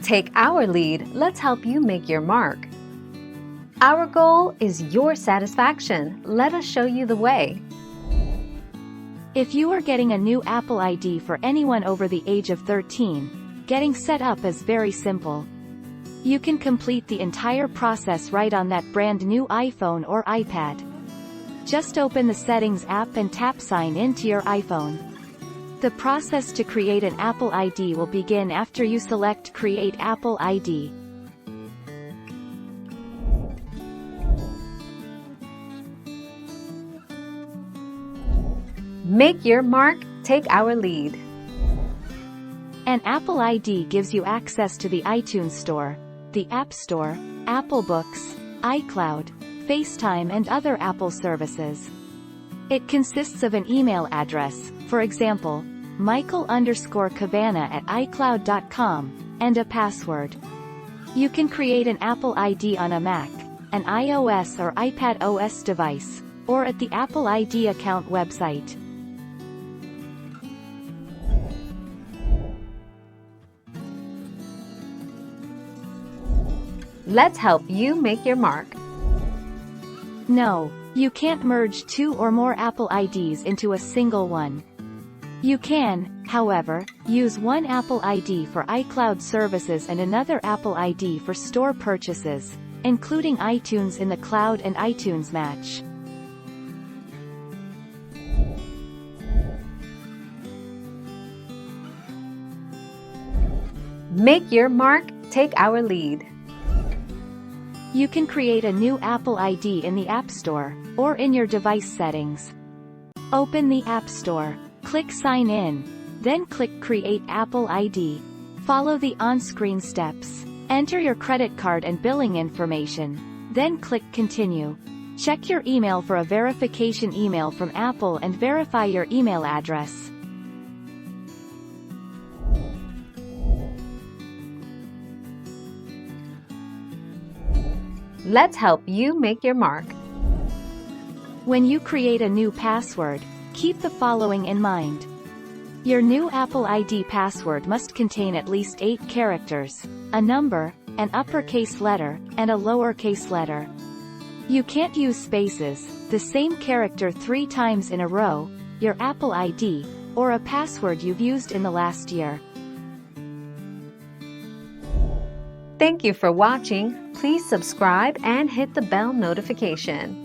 Take our lead, let's help you make your mark. Our goal is your satisfaction. Let us show you the way. If you are getting a new Apple ID for anyone over the age of 13, getting set up is very simple. You can complete the entire process right on that brand new iPhone or iPad. Just open the Settings app and tap Sign in to your iPhone. The process to create an Apple ID will begin after you select Create Apple ID. Make your mark, take our lead. An Apple ID gives you access to the iTunes Store, the App Store, Apple Books, iCloud, FaceTime and other Apple services. It consists of an email address, for example, michael_cabana@icloud.com, and a password. You can create an Apple ID on a Mac, an iOS or iPad OS device, or at the Apple ID account website. Let's help you make your mark. No, you can't merge two or more Apple IDs into a single one. You can, however, use one Apple ID for iCloud services and another Apple ID for store purchases, including iTunes in the cloud and iTunes Match. Make your mark, take our lead. You can create a new Apple ID in the App Store, or in your device settings. Open the App Store, click Sign In, then click Create Apple ID. Follow the on-screen steps. Enter your credit card and billing information, then click Continue. Check your email for a verification email from Apple and verify your email address. Let's help you make your mark. When you create a new password, keep the following in mind. Your new Apple ID password must contain at least 8 characters, a number, an uppercase letter, and a lowercase letter. You can't use spaces, the same character 3 times in a row, your Apple ID, or a password you've used in the last year. Thank you for watching. Please subscribe and hit the bell notification.